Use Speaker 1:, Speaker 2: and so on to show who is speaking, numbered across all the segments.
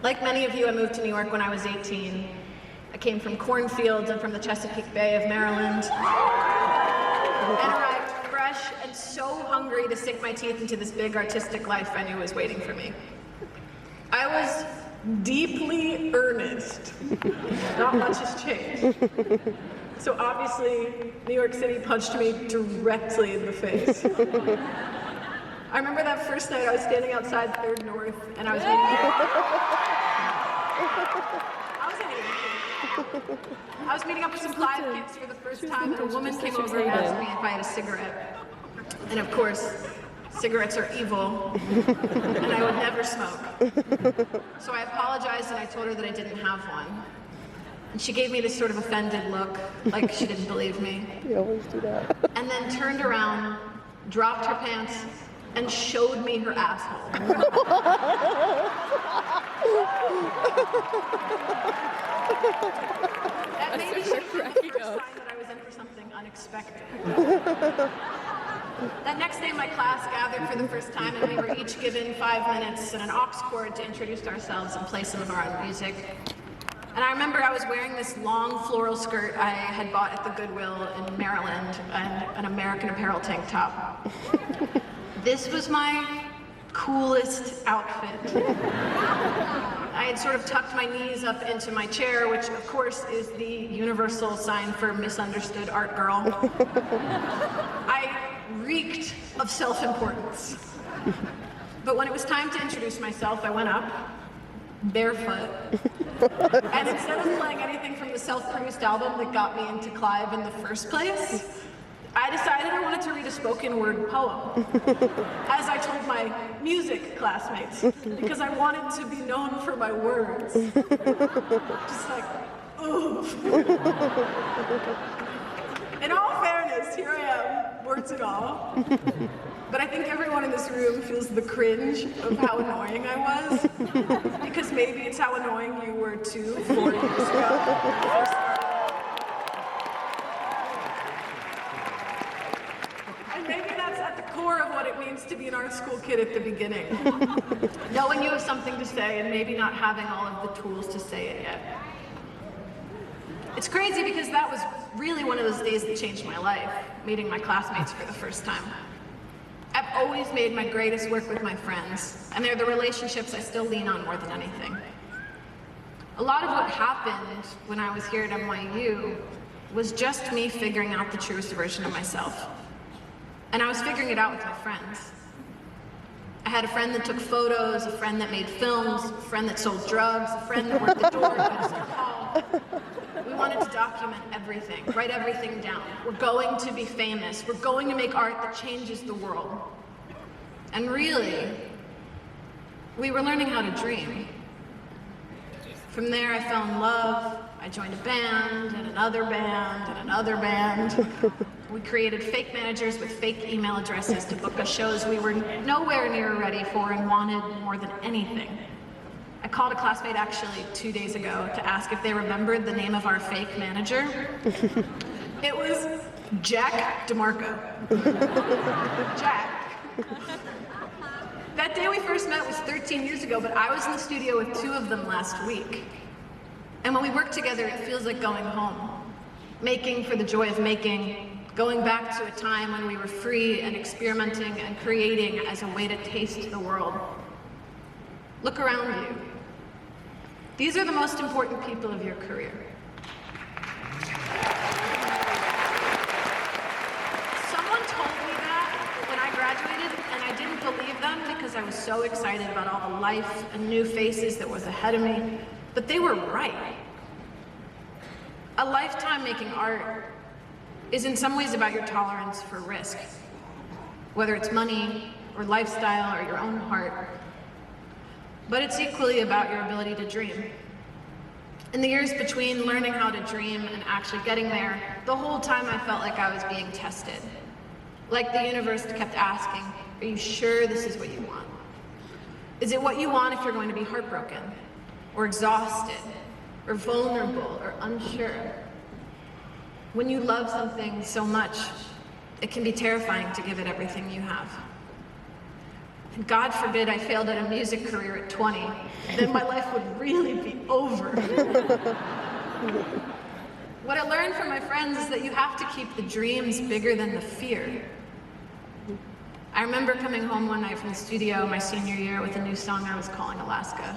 Speaker 1: Like many of you, I moved to New York when I was 18. I came from cornfields and from the Chesapeake Bay of Maryland, and arrived fresh and so hungry to sink my teeth into this big artistic life I knew was waiting for me. I was deeply earnest. Not much has changed. So obviously, New York City punched me directly in the face. I remember that first night I was standing outside 3rd North, and I was meeting up with some live kids for the first time, and a woman came over and asked me if I had a cigarette. And of course, cigarettes are evil, and I would never smoke. So I apologized and I told her that I didn't have one. And she gave me this sort of offended look, like she didn't believe me.
Speaker 2: You always do that.
Speaker 1: And then turned around, dropped her pants, and showed me her asshole. That maybe should have been the first sign that I was in for something unexpected. That next day, my class gathered for the first time, and we were each given 5 minutes and an aux cord to introduce ourselves and play some of our own music. And I remember I was wearing this long floral skirt I had bought at the Goodwill in Maryland and an American Apparel tank top. This was my coolest outfit. I had sort of tucked my knees up into my chair, which of course is the universal sign for misunderstood art girl. I reeked of self-importance. But when it was time to introduce myself, I went up, barefoot, and instead of playing anything from the self-produced album that got me into Clive in the first place, I decided I wanted to read a spoken word poem, as I told my music classmates, because I wanted to be known for my words. Just like, oof. In all fairness, here I am, words and all. But I think everyone in this room feels the cringe of how annoying I was, because maybe it's how annoying you were too 4 years ago. Maybe that's at the core of what it means to be an art school kid at the beginning. Knowing you have something to say and maybe not having all of the tools to say it yet. It's crazy because that was really one of those days that changed my life, meeting my classmates for the first time. I've always made my greatest work with my friends, and they're the relationships I still lean on more than anything. A lot of what happened when I was here at NYU was just me figuring out the truest version of myself. And I was figuring it out with my friends. I had a friend that took photos, a friend that made films, a friend that sold drugs, a friend that worked the door at Webster Hall. We wanted to document everything, write everything down. We're going to be famous. We're going to make art that changes the world. And really, we were learning how to dream. From there, I fell in love. I joined a band, and another band, and another band. We created fake managers with fake email addresses to book us shows we were nowhere near ready for and wanted more than anything. I called a classmate actually 2 days ago to ask if they remembered the name of our fake manager. It was Jack DeMarco. Jack. That day we first met was 13 years ago, but I was in the studio with 2 of them last week. And when we work together, it feels like going home. Making for the joy of making, going back to a time when we were free and experimenting and creating as a way to taste the world. Look around you. These are the most important people of your career. Someone told me that when I graduated, and I didn't believe them because I was so excited about all the life and new faces that was ahead of me, but they were right. A lifetime making art is in some ways about your tolerance for risk, whether it's money or lifestyle or your own heart. But it's equally about your ability to dream. In the years between learning how to dream and actually getting there, the whole time I felt like I was being tested. Like the universe kept asking, are you sure this is what you want? Is it what you want if you're going to be heartbroken, or exhausted, or vulnerable, or unsure? When you love something so much, it can be terrifying to give it everything you have. and God forbid I failed at a music career at 20, then my life would really be over. What I learned from my friends is that you have to keep the dreams bigger than the fear. I remember coming home one night from the studio my senior year with a new song I was calling Alaska.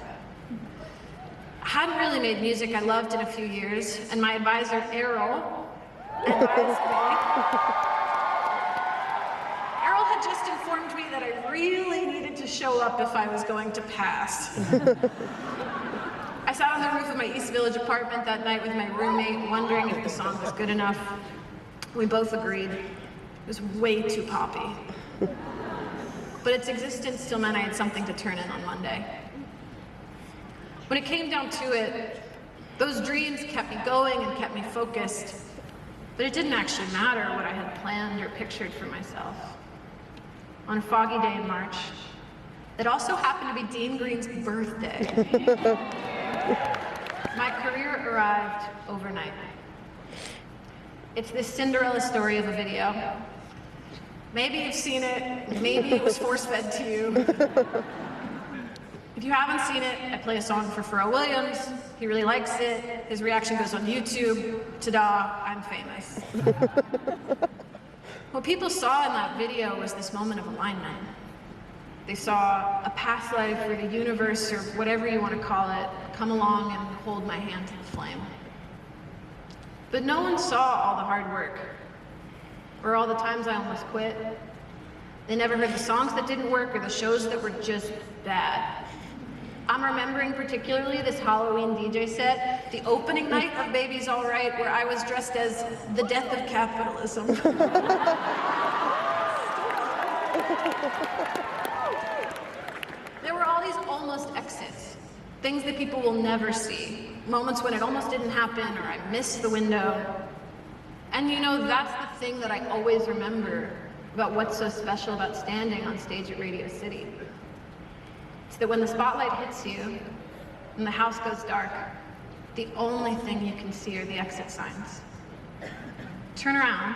Speaker 1: I hadn't really made music I loved in a few years, and my advisor, Errol, advised me. Errol had just informed me that I really needed to show up if I was going to pass. I sat on the roof of my East Village apartment that night with my roommate, wondering if the song was good enough. We both agreed. It was way too poppy. But its existence still meant I had something to turn in on Monday. When it came down to it, those dreams kept me going and kept me focused, but it didn't actually matter what I had planned or pictured for myself. On a foggy day in March, that also happened to be Dean Green's birthday, my career arrived overnight. It's this Cinderella story of a video. Maybe you've seen it, maybe it was force-fed to you. If you haven't seen it, I play a song for Pharrell Williams. He really likes it. His reaction goes on YouTube. Ta-da, I'm famous. What people saw in that video was this moment of alignment. They saw a past life or the universe or whatever you want to call it come along and hold my hand to the flame. But no one saw all the hard work or all the times I almost quit. They never heard the songs that didn't work or the shows that were just bad. I'm remembering particularly this Halloween DJ set, the opening night of Baby's All Right, where I was dressed as the death of capitalism. There were all these almost exits, things that people will never see, moments when it almost didn't happen or I missed the window. And you know, that's the thing that I always remember about what's so special about standing on stage at Radio City. It's that when the spotlight hits you and the house goes dark, the only thing you can see are the exit signs. Turn around.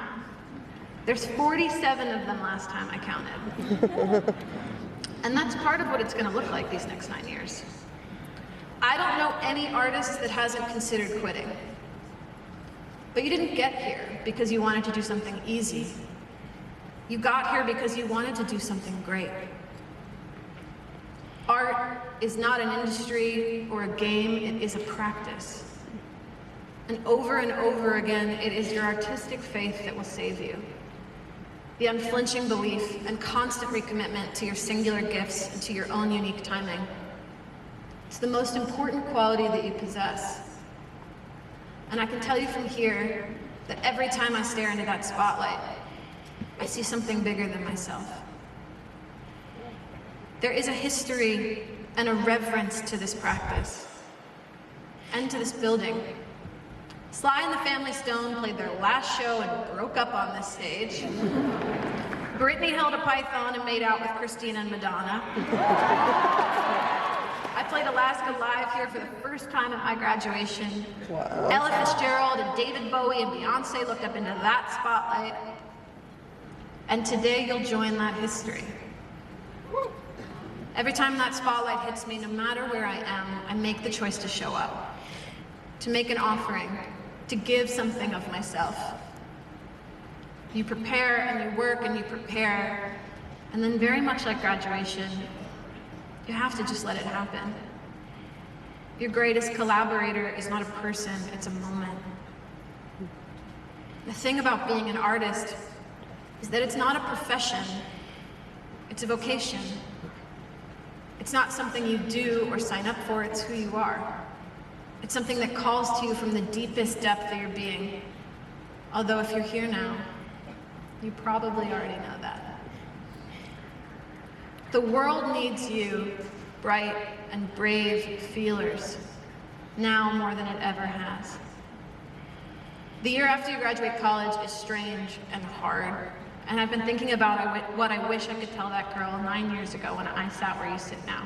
Speaker 1: There's 47 of them last time I counted. And that's part of what it's going to look like these next 9 years. I don't know any artist that hasn't considered quitting. But you didn't get here because you wanted to do something easy. You got here because you wanted to do something great. Art is not an industry or a game, it is a practice. And over again, it is your artistic faith that will save you. The unflinching belief and constant recommitment to your singular gifts and to your own unique timing. It's the most important quality that you possess. And I can tell you from here that every time I stare into that spotlight, I see something bigger than myself. There is a history and a reverence to this practice and to this building. Sly and the Family Stone played their last show and broke up on this stage. Britney held a python and made out with Christina and Madonna. I played Alaska live here for the first time at my graduation.
Speaker 2: Wow.
Speaker 1: Ella Fitzgerald and David Bowie and Beyonce looked up into that spotlight. And today you'll join that history. Every time that spotlight hits me, no matter where I am, I make the choice to show up, to make an offering, to give something of myself. You prepare and you work and you prepare, and then very much like graduation, you have to just let it happen. Your greatest collaborator is not a person, it's a moment. The thing about being an artist is that it's not a profession, it's a vocation. It's not something you do or sign up for, it's who you are. It's something that calls to you from the deepest depth of your being. Although if you're here now, you probably already know that. The world needs you, bright and brave feelers, now more than it ever has. The year after you graduate college is strange and hard. And I've been thinking about what I wish I could tell that girl 9 years ago when I sat where you sit now.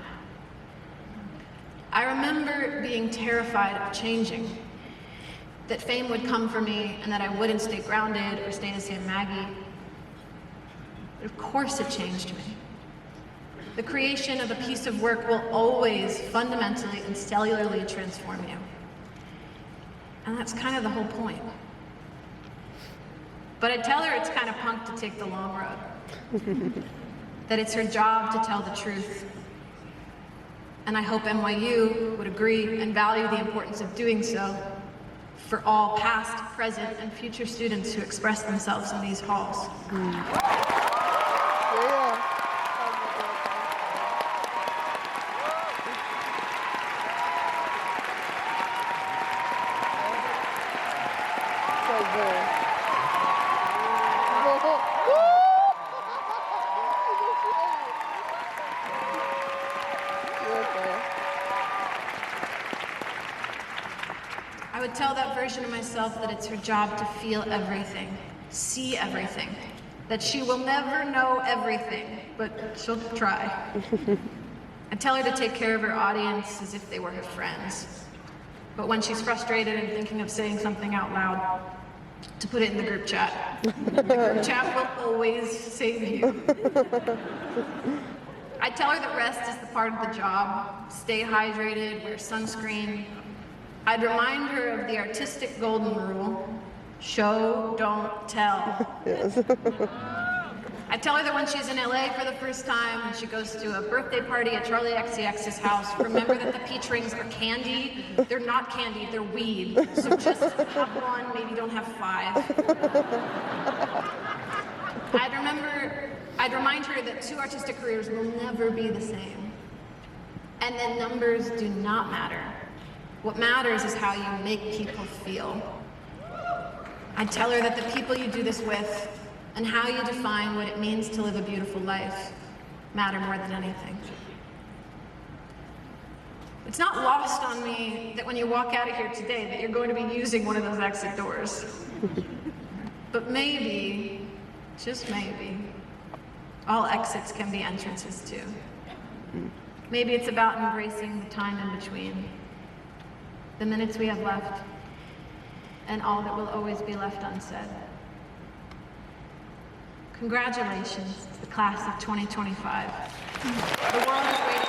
Speaker 1: I remember being terrified of changing, that fame would come for me and that I wouldn't stay grounded or stay the same Maggie. But of course it changed me. The creation of a piece of work will always fundamentally and cellularly transform you. And that's kind of the whole point. But I tell her it's kind of punk to take the long road. That it's her job to tell the truth. And I hope NYU would agree and value the importance of doing so for all past, present, and future students who express themselves in these halls. I would tell that version of myself that it's her job to feel everything, see everything, that she will never know everything, but she'll try. I'd tell her to take care of her audience as if they were her friends. But when she's frustrated and thinking of saying something out loud, to put it in the group chat. The group chat will always save you. I tell her that rest is the part of the job. Stay hydrated, wear sunscreen. I'd remind her of the artistic golden rule. Show, don't tell.
Speaker 2: Yes.
Speaker 1: I tell her that when she's in LA for the first time and she goes to a birthday party at Charlie XCX's house, remember that the peach rings are candy. They're not candy, they're weed. So just have one, maybe don't have 5. I'd remind her that 2 artistic careers will never be the same. And that numbers do not matter. What matters is how you make people feel. I'd tell her that the people you do this with and how you define what it means to live a beautiful life matter more than anything. It's not lost on me that when you walk out of here today that you're going to be using one of those exit doors. But maybe, just maybe, all exits can be entrances too. Maybe it's about embracing the time in between, the minutes we have left, and all that will always be left unsaid. Congratulations to the class of 2025. The world is waiting.